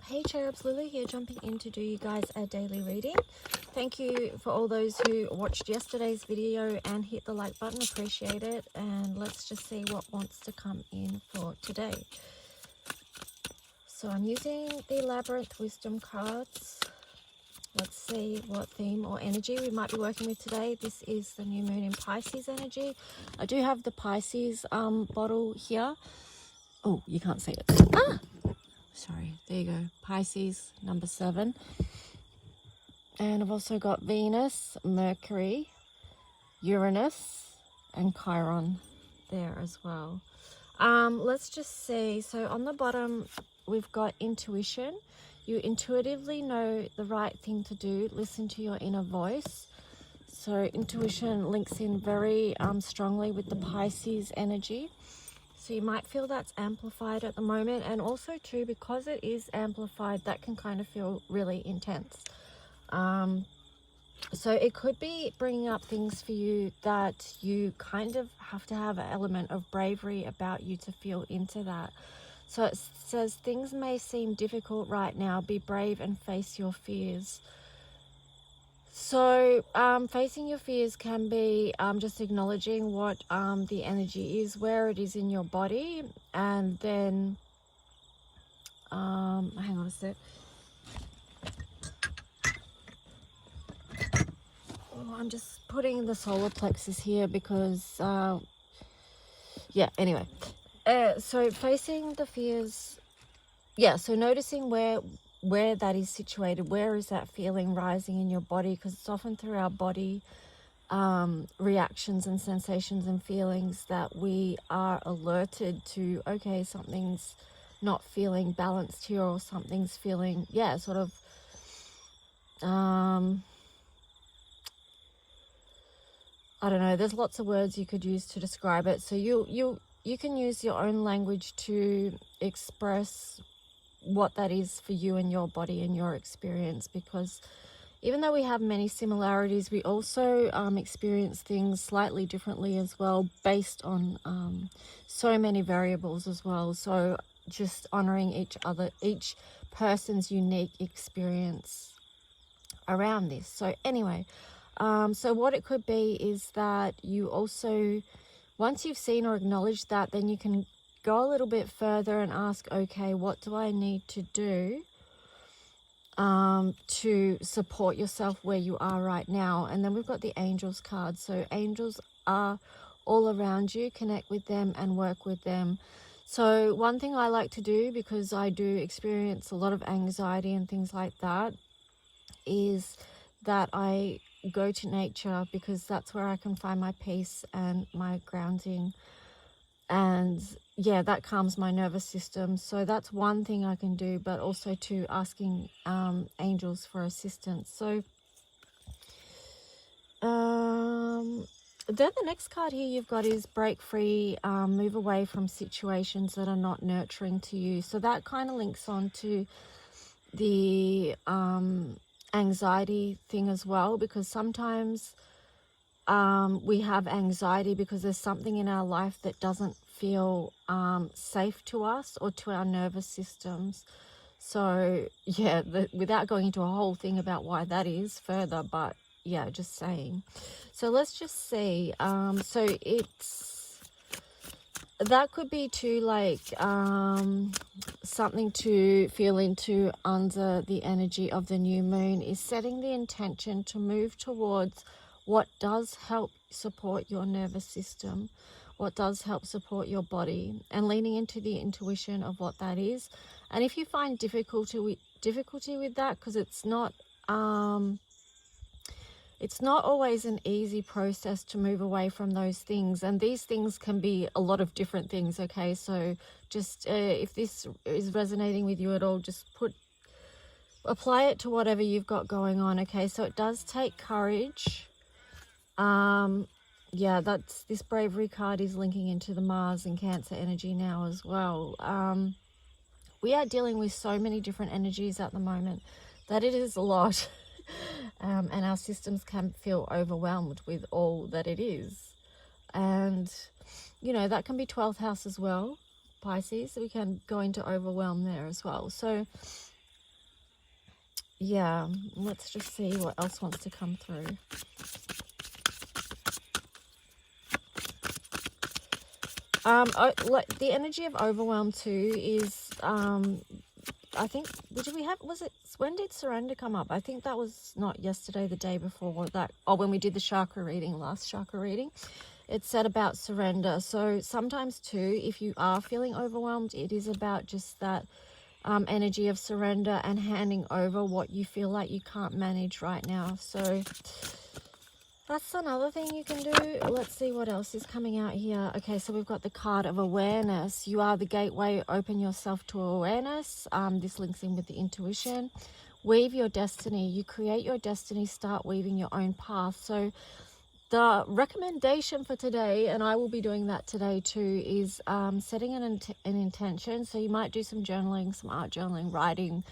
Hey cherubs, Lulu here, jumping in to do you guys a daily reading. Thank you for all those who watched yesterday's video and hit the like button, appreciate it. And let's just see what wants to come in for today. So I'm using the Labyrinth Wisdom cards. Let's see what theme or energy we might be working with today. This is the new moon in Pisces energy. I do have the Pisces bottle here. Oh, you can't see it. Ah! Sorry, there you go. Pisces, number 7. And I've also got Venus, Mercury, Uranus, and Chiron there as well. Let's just see. So on the bottom, we've got intuition. You intuitively know the right thing to do. Listen to your inner voice. So intuition links in very strongly with the Pisces energy. So you might feel that's amplified at the moment, and also too, because it is amplified, that can kind of feel really intense. So it could be bringing up things for you that you kind of have to have an element of bravery about you to feel into that. So it says things may seem difficult right now. Be brave and face your fears. So facing your fears can be just acknowledging what the energy is, where it is in your body, and then hang on a sec. Oh, I'm just putting the solar plexus here because yeah, anyway. So facing the fears, yeah, so noticing where that is situated, where is that feeling rising in your body, because it's often through our body reactions and sensations and feelings that we are alerted to, okay, something's not feeling balanced here, or something's feeling, yeah, sort of I don't know, there's lots of words you could use to describe it. So you can use your own language to express what that is for you and your body and your experience, because even though we have many similarities, we also experience things slightly differently as well, based on so many variables as well. So just honoring each person's unique experience around this. So anyway, so what it could be is that you also, once you've seen or acknowledged that, then you can go a little bit further and ask, okay, what do I need to do to support yourself where you are right now? And then we've got the angels card. So angels are all around you. Connect with them and work with them. So one thing I like to do, because I do experience a lot of anxiety and things like that, is that I go to nature, because that's where I can find my peace and my grounding. And yeah, that calms my nervous system. So that's one thing I can do, but also to asking angels for assistance. So then the next card here you've got is break free, move away from situations that are not nurturing to you. So that kind of links on to the anxiety thing as well, because sometimes we have anxiety because there's something in our life that doesn't feel safe to us or to our nervous systems. So yeah, without going into a whole thing about why that is further, but yeah, just saying. So let's just see. So that could be too, like something to feel into under the energy of the new moon, is setting the intention to move towards what does help support your nervous system, what does help support your body, and leaning into the intuition of what that is. And if you find difficulty with that, because it's not always an easy process to move away from those things, and these things can be a lot of different things, okay? So just if this is resonating with you at all, just apply it to whatever you've got going on, okay? So it does take courage. Yeah, this bravery card is linking into the Mars and Cancer energy now as well. We are dealing with so many different energies at the moment that it is a lot. And our systems can feel overwhelmed with all that it is. And, you know, that can be 12th house as well, Pisces. So we can go into overwhelm there as well. So yeah, let's just see what else wants to come through. The energy of overwhelm too is, I think, when did surrender come up? I think that was not yesterday, the day before that, or when we did the chakra reading, last chakra reading. It said about surrender. So sometimes too, if you are feeling overwhelmed, it is about just that energy of surrender and handing over what you feel like you can't manage right now. So that's another thing you can do. Let's see what else is coming out here. Okay, so we've got the card of awareness. You are the gateway. Open yourself to awareness. This links in with the intuition. Weave your destiny. You create your destiny. Start weaving your own path. So the recommendation for today, and I will be doing that today too, is setting an intention. So you might do some journaling, some art journaling, writing,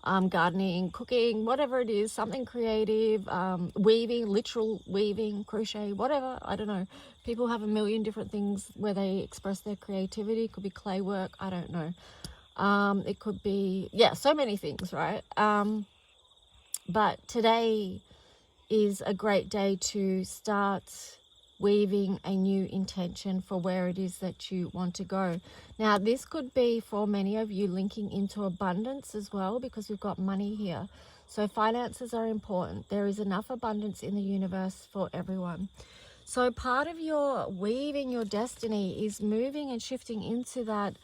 gardening, cooking, whatever it is, something creative, weaving, literal weaving, crochet, whatever, I don't know. People have a million different things where they express their creativity. It could be clay work, I don't know. It could be, yeah, so many things, right? But today is a great day to start weaving a new intention for where it is that you want to go. Now, this could be for many of you linking into abundance as well, because we've got money here. So finances are important. There is enough abundance in the universe for everyone. So part of your weaving your destiny is moving and shifting into that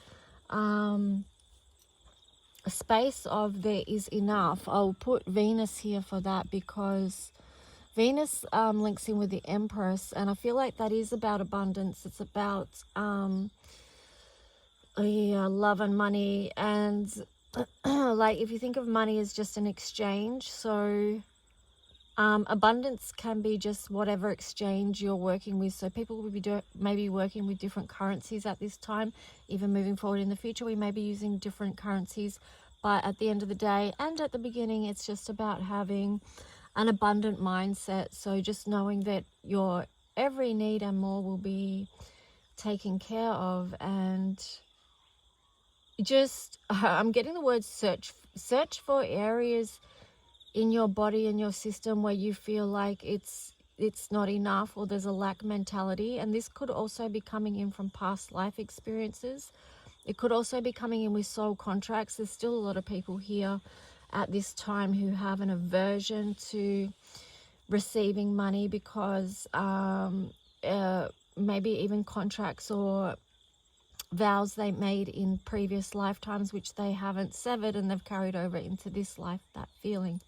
space of there is enough. I'll put Venus here for that, because Venus links in with the Empress, and I feel like that is about abundance. It's about love and money, and like if you think of money as just an exchange, so abundance can be just whatever exchange you're working with. So people will be maybe working with different currencies at this time. Even moving forward in the future, we may be using different currencies, but at the end of the day and at the beginning, it's just about having an abundant mindset. So just knowing that your every need and more will be taken care of. And just I'm getting the word search for areas in your body and your system where you feel like it's not enough, or there's a lack mentality. And this could also be coming in from past life experiences. It could also be coming in with soul contracts. There's still a lot of people here at this time who have an aversion to receiving money because maybe even contracts or vows they made in previous lifetimes which they haven't severed, and they've carried over into this life, that feeling.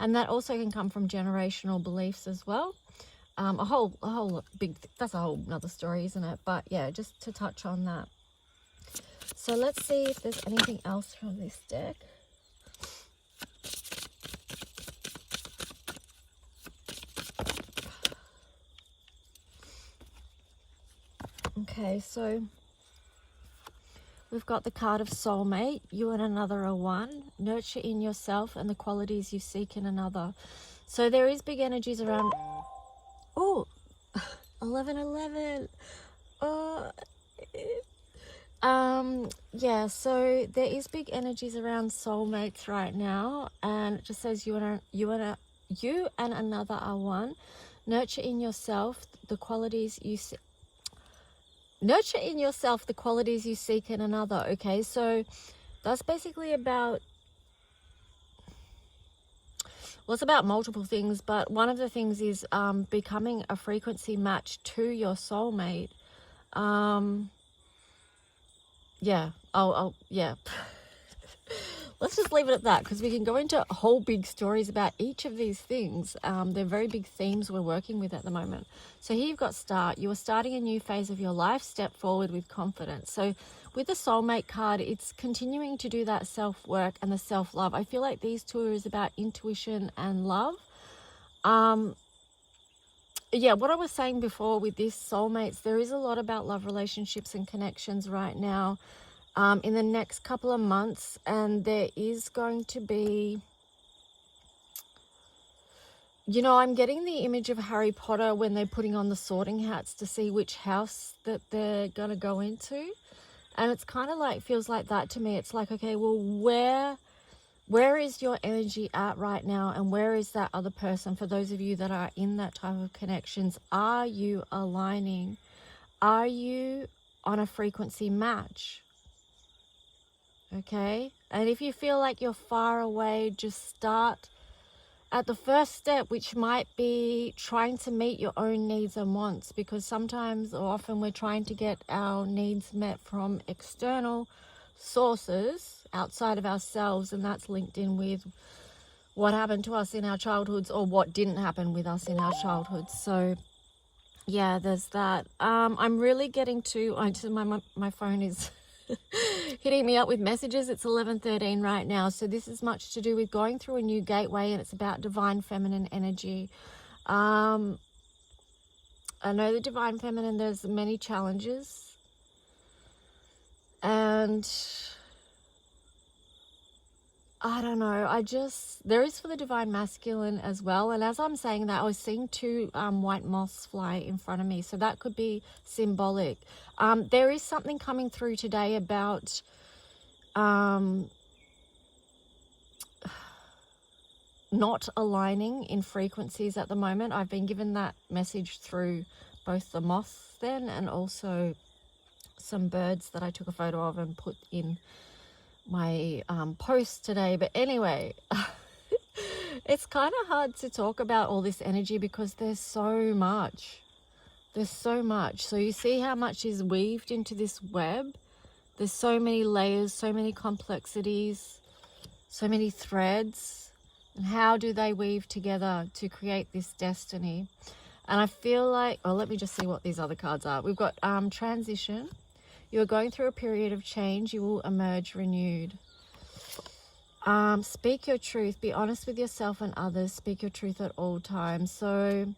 And that also can come from generational beliefs as well. A whole big, that's a whole another story, isn't it? But yeah, just to touch on that. So let's see if there's anything else from this deck. Okay, so we've got the card of soulmate. You and another are one. Nurture in yourself and the qualities you seek in another. So there is big energies around. Oh, 1111. Yeah, so there is big energies around soulmates right now, and it just says you and another are one. Nurture in yourself the qualities you Nurture in yourself the qualities you seek in another. Okay, so that's basically about, well, it's about multiple things, but one of the things is becoming a frequency match to your soulmate. Yeah, yeah. Let's just leave it at that, because we can go into whole big stories about each of these things. They're very big themes we're working with at the moment. So here you've got start. You are starting a new phase of your life. Step forward with confidence. So with the soulmate card, it's continuing to do that self-work and the self-love. I feel like these two is about intuition and love. Yeah, what I was saying before with this soulmates, there is a lot about love relationships and connections right now. In the next couple of months, and there is going to be, you know, I'm getting the image of Harry Potter when they're putting on the sorting hats to see which house that they're going to go into. And it's kind of like, feels like that to me. It's like, okay, well, where is your energy at right now, and where is that other person? For those of you that are in that type of connections, are you aligning? Are you on a frequency match? Okay, and if you feel like you're far away, just start at the first step, which might be trying to meet your own needs and wants, because sometimes or often we're trying to get our needs met from external sources outside of ourselves, and that's linked in with what happened to us in our childhoods or what didn't happen with us in our childhoods. So yeah, there's that. I'm really getting to, my phone is hitting me up with messages. It's 11:13 right now, so this is much to do with going through a new gateway, and it's about divine feminine energy. I know the divine feminine, there's many challenges, and I don't know, there is for the divine masculine as well. And as I'm saying that, I was seeing two white moths fly in front of me, so that could be symbolic. There is something coming through today about not aligning in frequencies at the moment. I've been given that message through both the moths then, and also some birds that I took a photo of and put in my post today. But anyway, it's kind of hard to talk about all this energy because there's so much. So you see how much is weaved into this web. There's so many layers, so many complexities, so many threads, and how do they weave together to create this destiny? And I feel like, oh, let me just see what these other cards are. We've got transition. You're going through a period of change. You will emerge renewed. Speak your truth. Be honest with yourself and others. Speak your truth at all times. So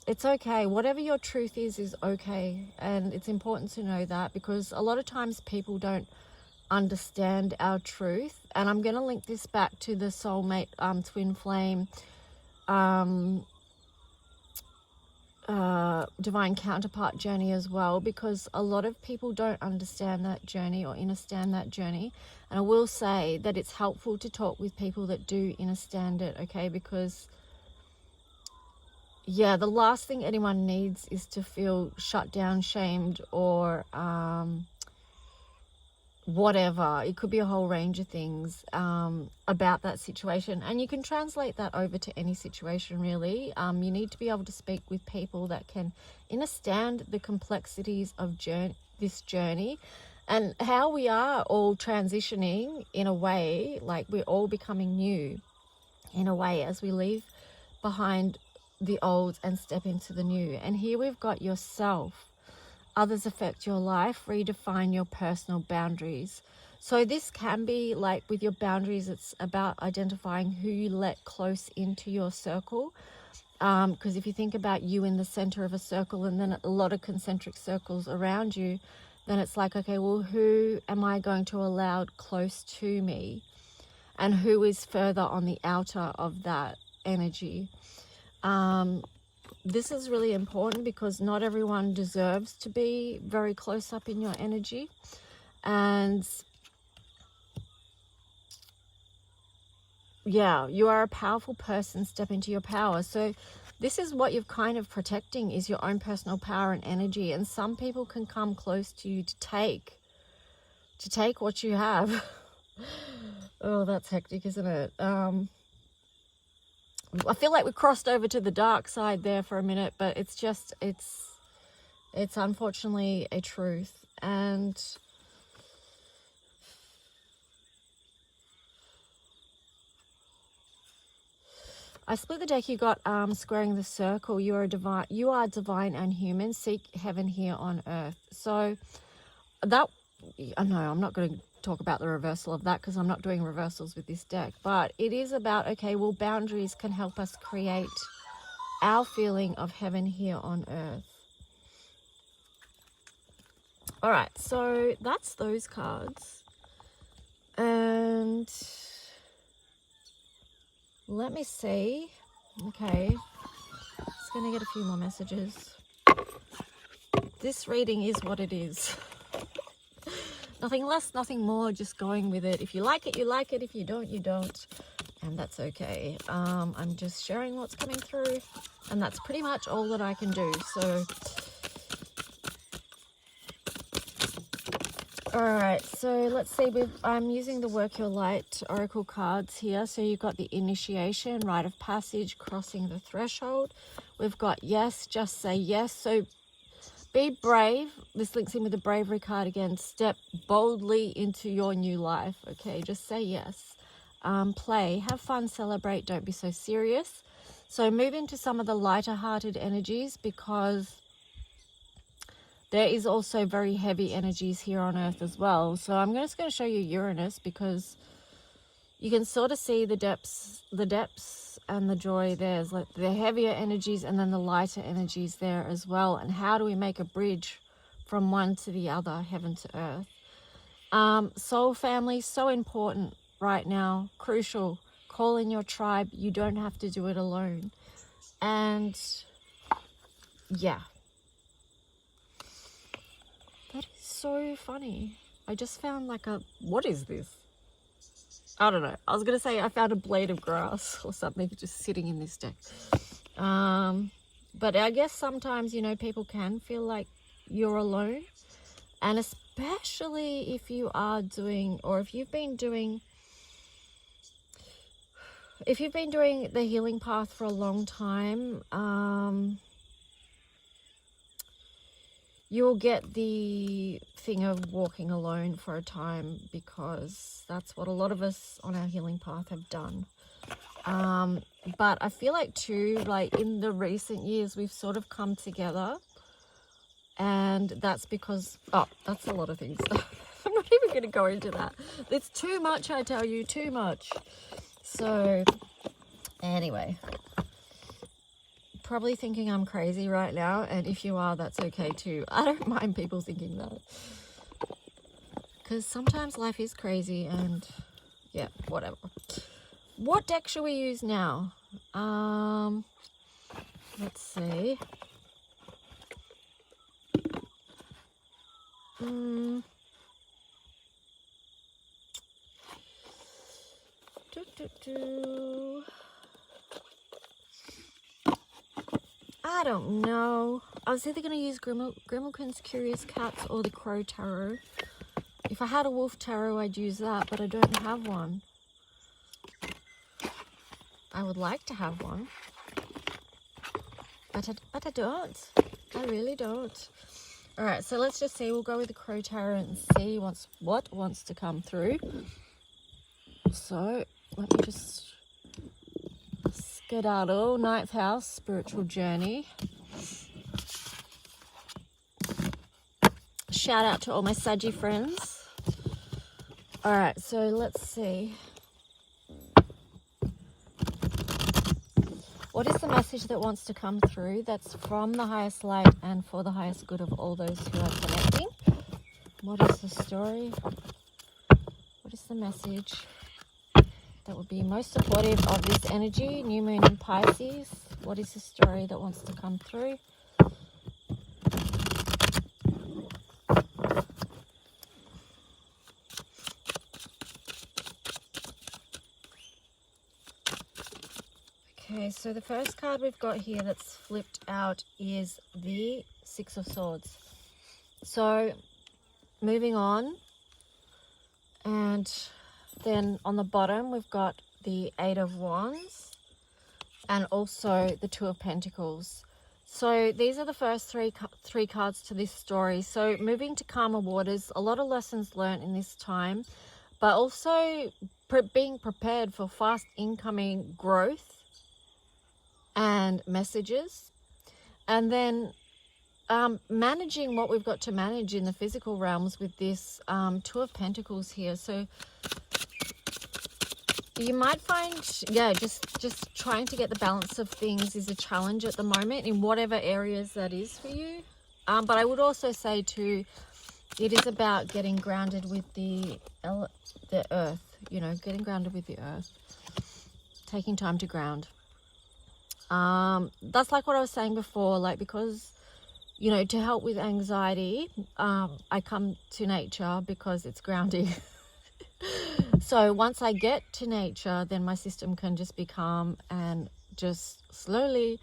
it's okay. Whatever your truth is okay. And it's important to know that, because a lot of times people don't understand our truth. And I'm going to link this back to the soulmate twin flame divine counterpart journey as well, because a lot of people don't understand that journey or understand that journey. And I will say that it's helpful to talk with people that do understand it, okay? Because yeah, the last thing anyone needs is to feel shut down, shamed, or whatever. It could be a whole range of things about that situation, and you can translate that over to any situation really. You need to be able to speak with people that can understand the complexities of this journey, and how we are all transitioning in a way, like we're all becoming new in a way as we leave behind the old and step into the new. And here we've got yourself. Others affect your life. Redefine your personal boundaries. So this can be like with your boundaries, it's about identifying who you let close into your circle. Because if you think about you in the center of a circle and then a lot of concentric circles around you, then it's like, okay, well, who am I going to allow close to me? And who is further on the outer of that energy? This is really important because not everyone deserves to be very close up in your energy. And yeah, you are a powerful person. Step into your power. So this is what you're kind of protecting, is your own personal power and energy. And some people can come close to you to take what you have. Oh, that's hectic, isn't it? I feel like we crossed over to the dark side there for a minute, but it's just, it's unfortunately a truth. And I split the deck. You got squaring the circle. You are divine and human. Seek heaven here on earth. So that, I know I'm not going to talk about the reversal of that because I'm not doing reversals with this deck, but it is about, okay, well, boundaries can help us create our feeling of heaven here on earth. All right, so that's those cards. And let me see. Okay, just gonna get a few more messages. This reading is what it is. Nothing less, nothing more, just going with it. If you like it, you like it. If you don't, you don't. And that's okay. I'm just sharing what's coming through, and that's pretty much all that I can do. So, all right, so let's see. I'm using the Work Your Light Oracle cards here. So you've got the initiation, rite of passage, crossing the threshold. We've got yes, just say yes. So be brave. This links in with the bravery card again. Step boldly into your new life. Okay, just say yes. Play, have fun, celebrate, don't be so serious. So move into some of the lighter hearted energies, because there is also very heavy energies here on Earth as well. So I'm just going to show you Uranus, because you can sort of see the depths and the joy. There's like the heavier energies and then the lighter energies there as well. And how do we make a bridge from one to the other, heaven to earth? Soul family, so important right now, crucial. Call in your tribe. You don't have to do it alone. And yeah, that is so funny. I just found like what is this? I don't know. I was going to say I found a blade of grass or something just sitting in this deck. But I guess sometimes, you know, people can feel like you're alone. And especially if you are doing, or if you've been doing the healing path for a long time, you'll get the thing of walking alone for a time, because that's what a lot of us on our healing path have done. But I feel like too, like in the recent years, we've sort of come together, and that's because, that's a lot of things. I'm not even going to go into that. It's too much, I tell you, too much. So anyway, probably thinking I'm crazy right now, and if you are, that's okay too. I don't mind people thinking that, because sometimes life is crazy, and yeah, whatever. What deck should we use now? Let's see. I don't know. I was either going to use Grimalkin's Curious Cats or the Crow Tarot. If I had a Wolf Tarot, I'd use that, but I don't have one. I would like to have one, but I don't. I really don't. All right, so let's just see. We'll go with the Crow Tarot and see what wants to come through. So let me just skedaddle. Ninth house, spiritual journey. Shout out to all my Saggy friends. All right, so let's see. What is the message that wants to come through that's from the highest light and for the highest good of all those who are connecting? What is the story? What is the message that would be most supportive of this energy? New moon in Pisces. What is the story that wants to come through? Okay, so the first card we've got here that's flipped out is the Six of Swords. So moving on, and then on the bottom we've got the Eight of Wands and also the Two of Pentacles. So these are the first three cards to this story. So moving to calmer waters, a lot of lessons learned in this time, but also being prepared for fast incoming growth and messages, and then managing what we've got to manage in the physical realms with this Two of Pentacles here. So you might find, just trying to get the balance of things is a challenge at the moment in whatever areas that is for you. But I would also say too, it is about getting grounded with the earth, you know, getting grounded with the earth, taking time to ground. That's like what I was saying before, like, because you know, to help with anxiety, I come to nature because it's grounding. So once I get to nature, then my system can just be calm and just slowly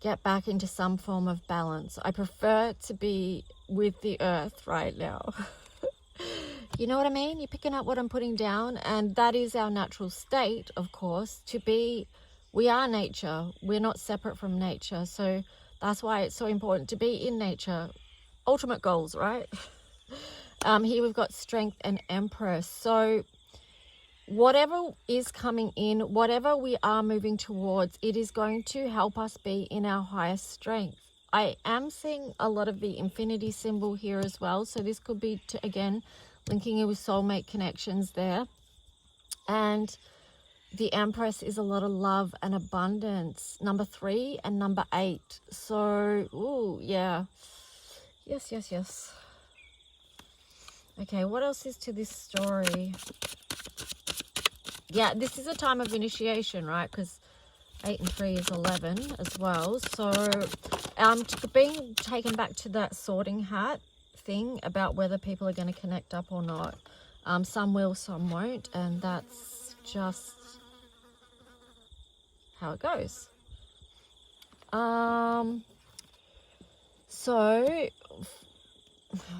get back into some form of balance. I prefer to be with the earth right now. You know what I mean? You're picking up what I'm putting down, and that is our natural state, of course, to be. We are nature. We're not separate from nature. So that's why it's so important to be in nature. Ultimate goals, right? Here we've got Strength and Empress. So whatever is coming in, whatever we are moving towards, it is going to help us be in our highest strength. I am seeing a lot of the infinity symbol here as well. So this could be, again, linking in with soulmate connections there. And the Empress is a lot of love and abundance. Number 3 and number 8. So, ooh, yeah. Yes. Okay, what else is to this story? Yeah, this is a time of initiation, right? Because 8 and 3 is 11 as well. So being taken back to that sorting hat thing about whether people are going to connect up or not. Some will, some won't. And that's just how it goes. So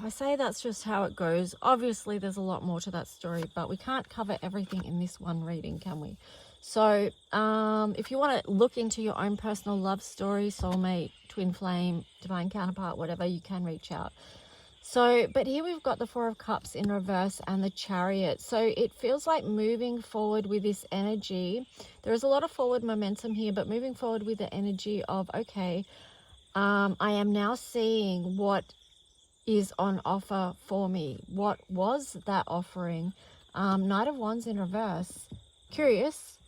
I say that's just how it goes. Obviously, there's a lot more to that story, but we can't cover everything in this one reading, can we? So if you want to look into your own personal love story, soulmate, twin flame, divine counterpart, whatever, you can reach out. So, but here we've got the 4 of Cups in reverse and the Chariot. So it feels like moving forward with this energy. There is a lot of forward momentum here, but moving forward with the energy of, okay, I am now seeing what is on offer for me. What was that offering? Knight of Wands in reverse. Curious.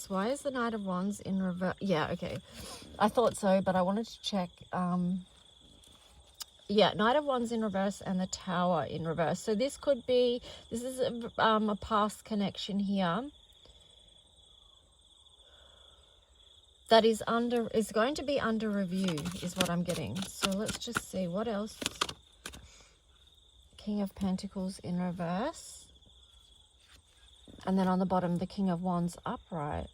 Why is the Knight of Wands in reverse? Yeah, okay. I thought so, but I wanted to check. Yeah, Knight of Wands in reverse and the Tower in reverse. So this is a past connection here that is going to be under review, is what I'm getting. So let's just see what else. King of Pentacles in reverse. And then on the bottom, the King of Wands upright.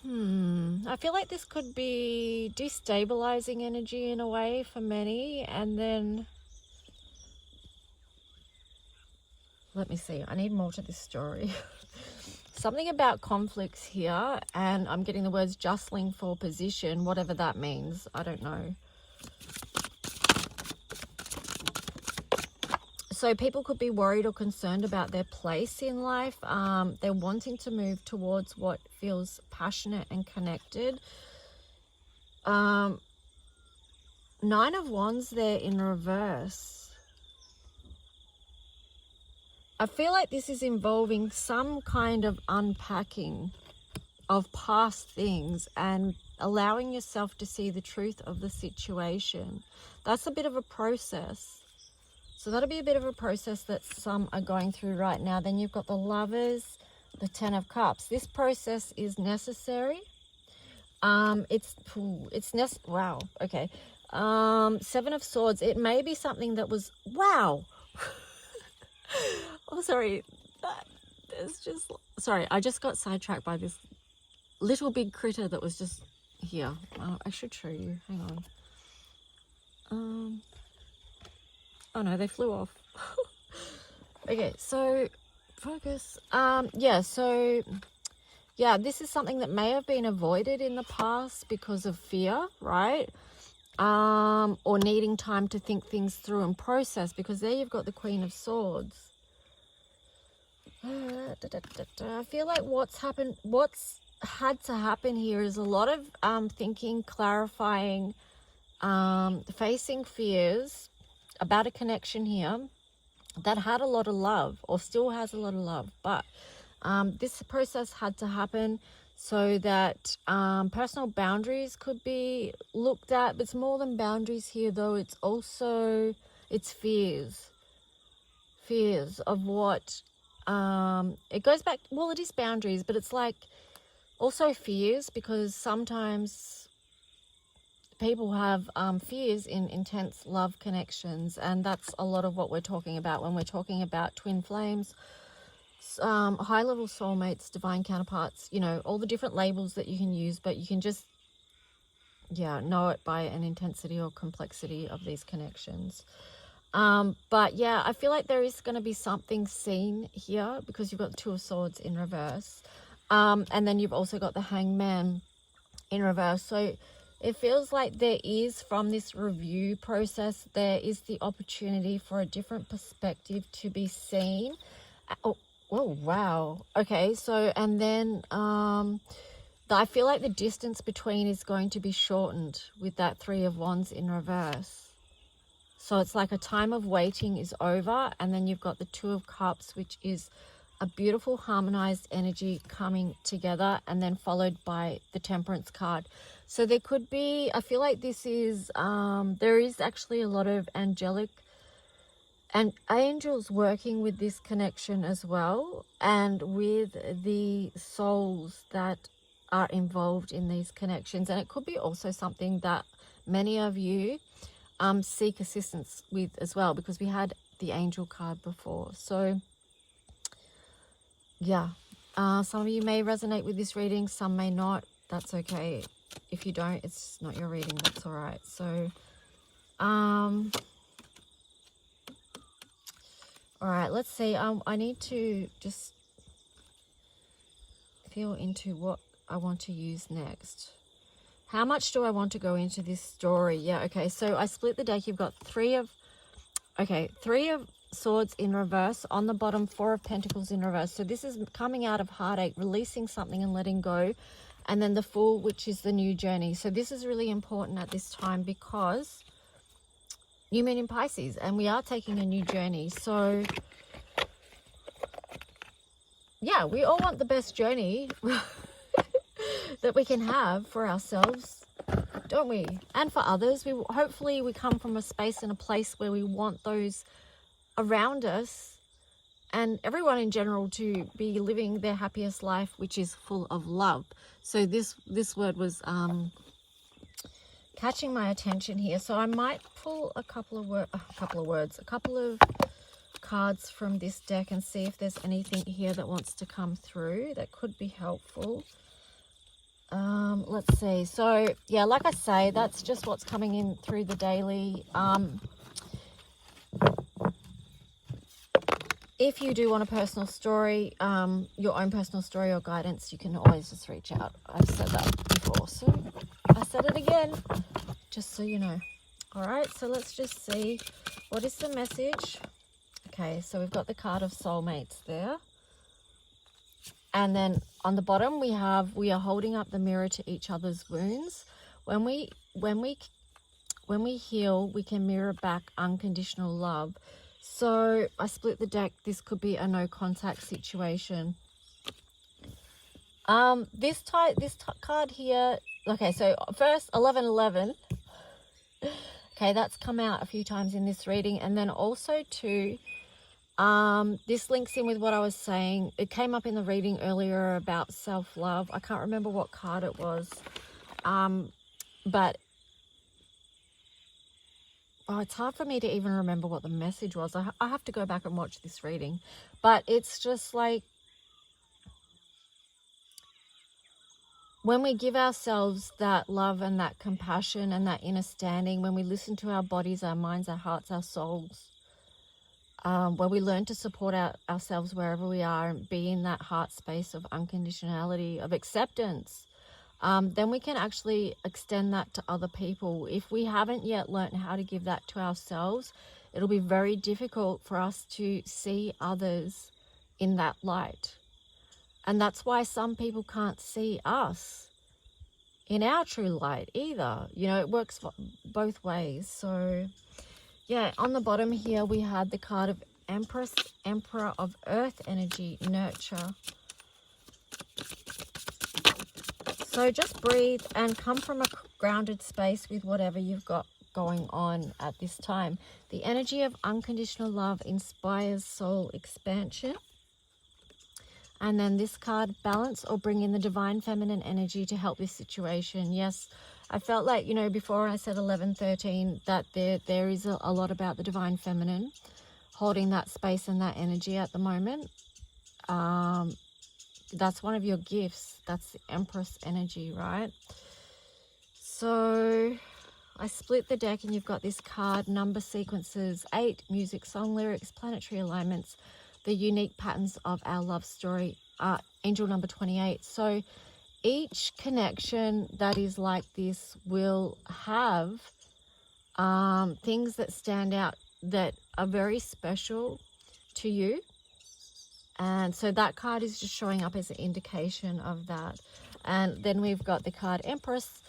I feel like this could be destabilizing energy in a way for many. And then, let me see. I need more to this story. Something about conflicts here. And I'm getting the words jostling for position, whatever that means. I don't know. So people could be worried or concerned about their place in life. They're wanting to move towards what feels passionate and connected. 9 of Wands there in reverse. I feel like this is involving some kind of unpacking of past things and allowing yourself to see the truth of the situation. That's a bit of a process. So that'll be a bit of a process that some are going through right now. Then you've got the Lovers, the 10 of Cups. This process is necessary. Wow, okay. 7 of Swords. It may be something that was, wow. Oh, sorry. Sorry, I just got sidetracked by this little big critter that was just here. I should show you. Hang on. Oh no, they flew off. Okay, so focus. This is something that may have been avoided in the past because of fear, right? Or needing time to think things through and process, because there you've got the Queen of Swords. I feel like what's had to happen here is a lot of thinking, clarifying, facing fears about a connection here that had a lot of love, or still has a lot of love, but this process had to happen so that personal boundaries could be looked at. But it's more than boundaries here, though. It's also, it's fears of what, it goes back, well, it is boundaries, but it's like Also fears, because sometimes people have fears in intense love connections, and that's a lot of what we're talking about when we're talking about twin flames, high-level soulmates, divine counterparts, you know, all the different labels that you can use, but you can just, yeah, know it by an intensity or complexity of these connections. But yeah, I feel like there is going to be something seen here, because you've got the Two of Swords in reverse. And then you've also got the Hangman in reverse. So it feels like there is, from this review process, there is the opportunity for a different perspective to be seen. Oh, wow. Okay, so, and then I feel like the distance between is going to be shortened with that Three of Wands in reverse. So it's like a time of waiting is over, and then you've got the Two of Cups, which is a beautiful harmonized energy coming together, and then followed by the Temperance card. So there could be, I feel like this is, there is actually a lot of angelic and angels working with this connection as well, and with the souls that are involved in these connections. And it could be also something that many of you seek assistance with as well, because we had the angel card before. So yeah, some of you may resonate with this reading, some may not. That's okay. If you don't, it's not your reading. That's all right. So all right, let's see. I need to just feel into what I want to use next. How much do I want to go into this story? Yeah, okay, so I split the deck. You've got Three of Swords in reverse. On the bottom, Four of Pentacles in reverse. So this is coming out of heartache, releasing something and letting go. And then the Fool, which is the new journey. So this is really important at this time, because new moon in Pisces, and we are taking a new journey. So yeah, we all want the best journey that we can have for ourselves, don't we? And for others. Hopefully we come from a space and a place where we want those around us and everyone in general to be living their happiest life, which is full of love. So this word was catching my attention here. So I might pull a couple of cards from this deck and see if there's anything here that wants to come through that could be helpful. Let's see. So yeah, like I say, that's just what's coming in through the daily. If you do want a personal story, your own personal story or guidance, you can always just reach out. I've said that before, so I said it again, just so you know. All right, so let's just see, what is the message? Okay, so we've got the card of soulmates there. And then on the bottom we are holding up the mirror to each other's wounds. When we heal, we can mirror back unconditional love. So I split the deck. This could be a no contact situation. This card here. Okay, so first 1111. Okay, that's come out a few times in this reading, and then also too. This links in with what I was saying. It came up in the reading earlier about self-love. I can't remember what card it was. But it's hard for me to even remember what the message was. I have to go back and watch this reading. But it's just like, when we give ourselves that love and that compassion and that inner standing, when we listen to our bodies, our minds, our hearts, our souls, when we learn to support ourselves wherever we are and be in that heart space of unconditionality, of acceptance, then we can actually extend that to other people. If we haven't yet learned how to give that to ourselves, it'll be very difficult for us to see others in that light. And that's why some people can't see us in our true light either. You know, it works both ways. So yeah, on the bottom here we had the card of Empress, Emperor of Earth energy, nurture. So just breathe and come from a grounded space with whatever you've got going on at this time. The energy of unconditional love inspires soul expansion And then this card, balance or bring in the divine feminine energy to help this situation. Yes, I felt like, you know, before I said 11-13, that there is a lot about the divine feminine holding that space and that energy at the moment. That's one of your gifts. That's the Empress energy, right? So I split the deck and you've got this card, number sequences, 8, music, song lyrics, planetary alignments, the unique patterns of our love story, angel number 28. So each connection that is like this will have things that stand out that are very special to you. And so that card is just showing up as an indication of that. And then we've got the card Empress,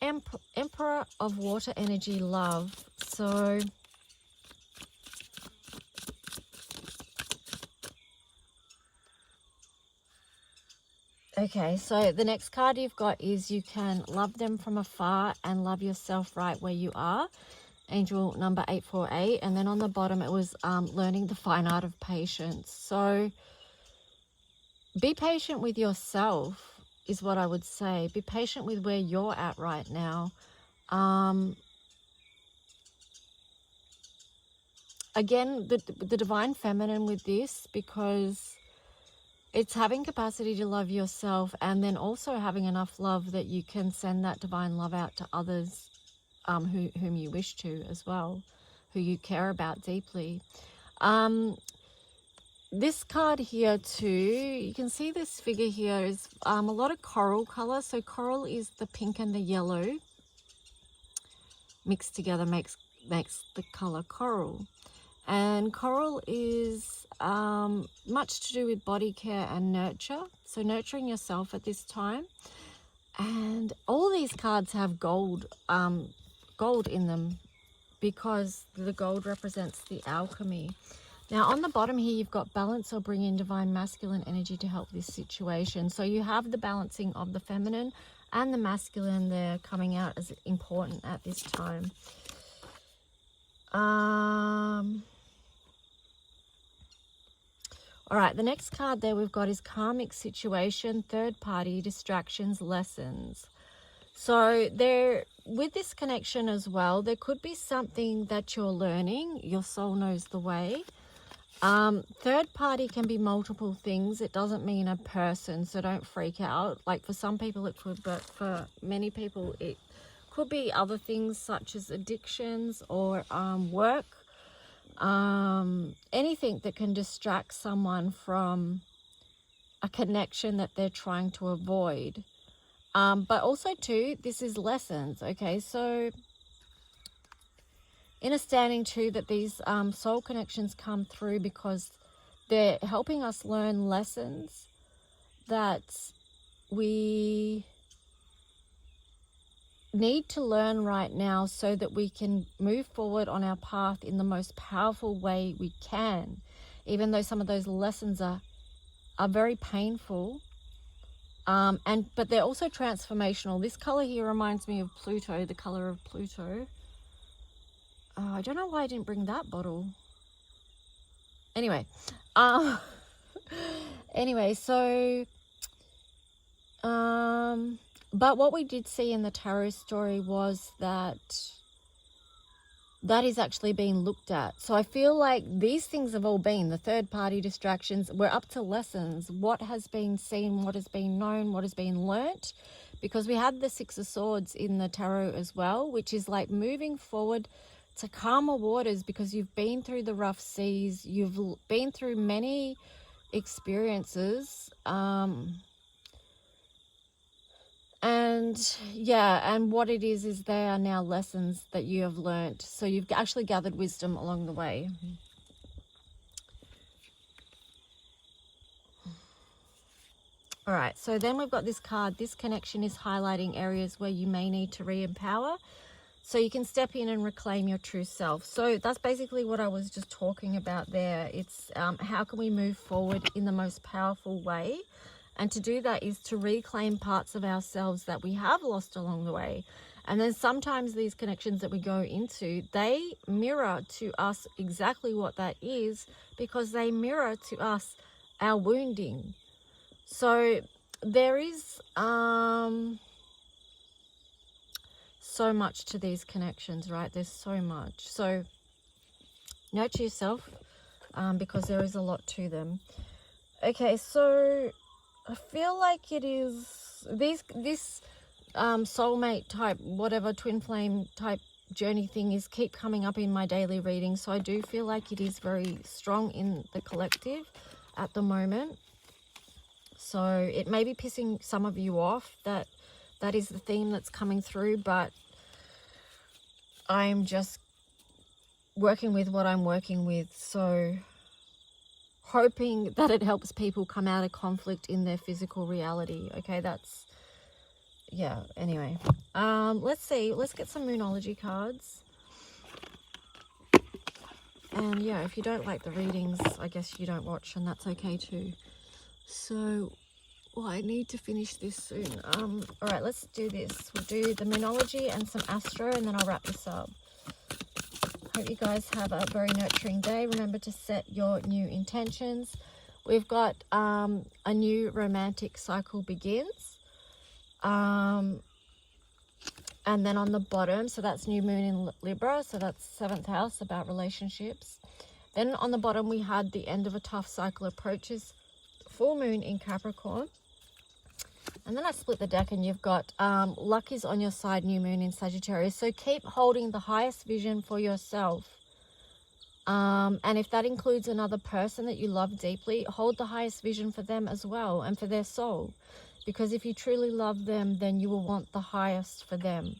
Emperor of Water Energy, Love. So okay, so the next card you've got is you can love them from afar and love yourself right where you are. Angel number 848. And then on the bottom it was learning the fine art of patience. So be patient with yourself is what I would say. Be patient with where you're at right now. Again, the divine feminine with this, because it's having capacity to love yourself and then also having enough love that you can send that divine love out to others whom you wish to as well, who you care about deeply. This card here too, you can see this figure here is a lot of coral color. So coral is the pink and the yellow mixed together makes the color coral. And coral is much to do with body care and nurture. So nurturing yourself at this time. And all these cards have gold in them because the gold represents the alchemy. Now on the bottom here, you've got balance or bring in divine masculine energy to help this situation. So you have the balancing of the feminine and the masculine there coming out as important at this time. All right, the next card there we've got is karmic situation, third party, distractions, lessons. So there, with this connection as well, there could be something that you're learning. Your soul knows the way. Third party can be multiple things. It doesn't mean a person, so don't freak out. Like for some people it could, but for many people it could be other things such as addictions or work. Anything that can distract someone from a connection that they're trying to avoid. But also too, this is lessons, okay? So understanding too that these soul connections come through because they're helping us learn lessons that we need to learn right now so that we can move forward on our path in the most powerful way we can, even though some of those lessons are very painful, but they're also transformational. This color here reminds me of Pluto, the color of Pluto. I don't know why I didn't bring that bottle. Anyway, so but what we did see in the tarot story was that is actually being looked at. So I feel like these things have all been the third party distractions. We're up to lessons. What has been seen, what has been known, what has been learnt, because we had the Six of Swords in the tarot as well, which is like moving forward to calmer waters because you've been through the rough seas. You've been through many experiences. And yeah, and what it is they are now lessons that you have learnt. So you've actually gathered wisdom along the way. All right, so then we've got this card. This connection is highlighting areas where you may need to re-empower so you can step in and reclaim your true self. So that's basically what I was just talking about there. It's how can we move forward in the most powerful way? And to do that is to reclaim parts of ourselves that we have lost along the way. And then sometimes these connections that we go into, they mirror to us exactly what that is because they mirror to us our wounding. So there is so much to these connections, right? There's so much. So nurture yourself, because there is a lot to them. Okay, so I feel like it is this soulmate type, whatever, twin flame type journey thing is keep coming up in my daily reading. So I do feel like it is very strong in the collective at the moment. So it may be pissing some of you off that is the theme that's coming through, but I'm just working with what I'm working with. So hoping that it helps people come out of conflict in their physical reality. Okay, that's, yeah, anyway. Let's see. Let's get some Moonology cards. And yeah, if you don't like the readings, I guess you don't watch, and that's okay too. So, well, I need to finish this soon. All right, let's do this. We'll do the Moonology and some Astro, and then I'll wrap this up. Hope you guys have a very nurturing day. Remember to set your new intentions. We've got a new romantic cycle begins. And then on the bottom, so that's new moon in Libra, so that's 7th house, about relationships. Then on the bottom we had the end of a tough cycle approaches, full moon in Capricorn. And then I split the deck and you've got luck is on your side, new moon in Sagittarius. So keep holding the highest vision for yourself. And if that includes another person that you love deeply, hold the highest vision for them as well, and for their soul. Because if you truly love them, then you will want the highest for them.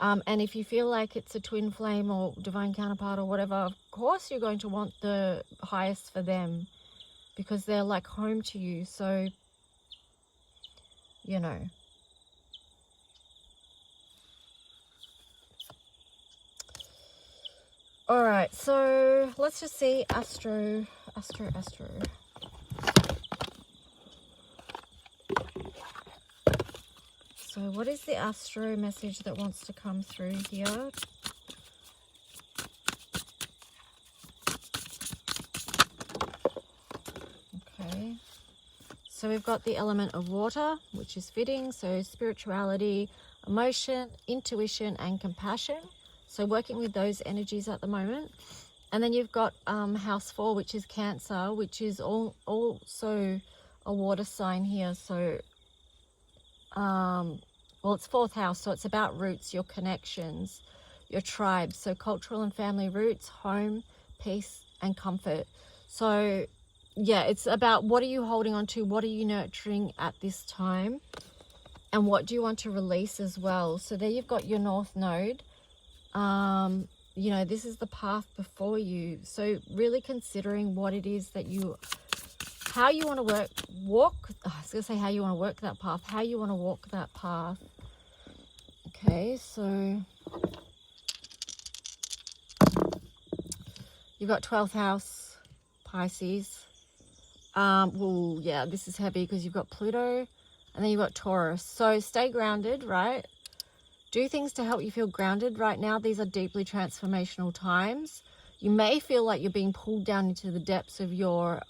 And if you feel like it's a twin flame or divine counterpart or whatever, of course you're going to want the highest for them, because they're like home to you. So, you know. All right, so let's just see Astro. So what is the Astro message that wants to come through here? Okay. So we've got the element of water, which is fitting. So spirituality, emotion, intuition, and compassion. So working with those energies at the moment. And then you've got house 4, which is Cancer, which is also a water sign here. So, well, it's 4th house. So it's about roots, your connections, your tribe. So cultural and family roots, home, peace, and comfort. So yeah, it's about what are you holding on to? What are you nurturing at this time? And what do you want to release as well? So there you've got your North Node. You know, this is the path before you. So really considering what it is that how you want to walk. I was going to say how you want to work that path, how you want to walk that path. Okay, so you've got 12th house, Pisces. Well, yeah, this is heavy because you've got Pluto, and then you've got Taurus. So stay grounded, right? Do things to help you feel grounded right now. These are deeply transformational times. You may feel like you're being pulled down into the depths of your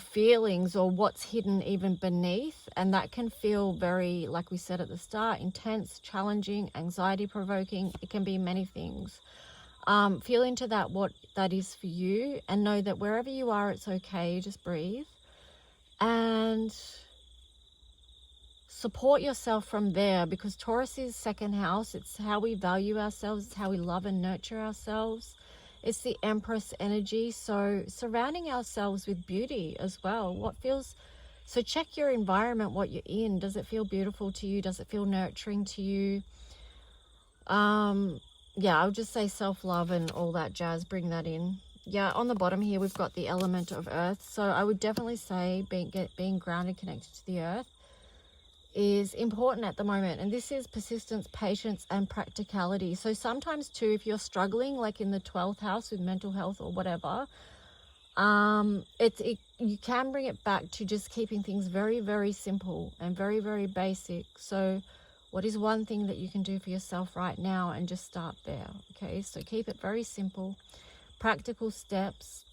feelings or what's hidden even beneath. And that can feel very, like we said at the start, intense, challenging, anxiety-provoking. It can be many things. Feel into that, what that is for you, and know that wherever you are, it's okay. Just breathe. And support yourself from there, because Taurus is 2nd house. It's how we value ourselves. It's how we love and nurture ourselves. It's the Empress energy. So surrounding ourselves with beauty as well. So check your environment, what you're in. Does it feel beautiful to you? Does it feel nurturing to you? Yeah, I'll just say self-love and all that jazz. Bring that in. Yeah, on the bottom here, we've got the element of earth. So I would definitely say being grounded, connected to the earth is important at the moment. And this is persistence, patience, and practicality. So sometimes too, if you're struggling, like in the 12th house with mental health or whatever, you can bring it back to just keeping things very, very simple and very, very basic. So what is one thing that you can do for yourself right now, and just start there? Okay, so keep it very simple, practical steps,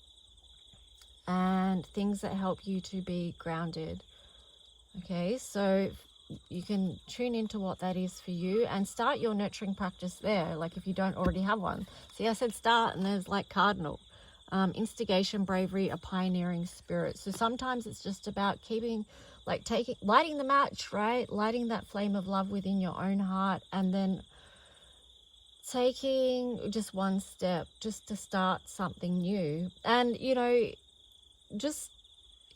and things that help you to be grounded. Okay, so you can tune into what that is for you and start your nurturing practice there, like if you don't already have one. See, I said start, and there's like cardinal. Instigation, bravery, a pioneering spirit. So sometimes it's just about lighting the match, right? Lighting that flame of love within your own heart, and then taking just one step just to start something new. And, you know, just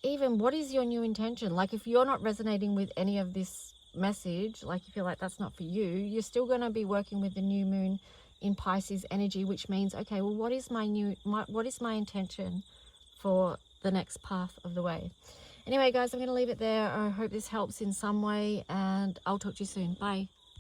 even what is your new intention? Like if you're not resonating with any of this message, like you feel like that's not for you, you're still going to be working with the new moon in Pisces energy, which means, okay, well, what is my intention for the next path of the way? Anyway, guys, I'm going to leave it there. I hope this helps in some way, and I'll talk to you soon. Bye.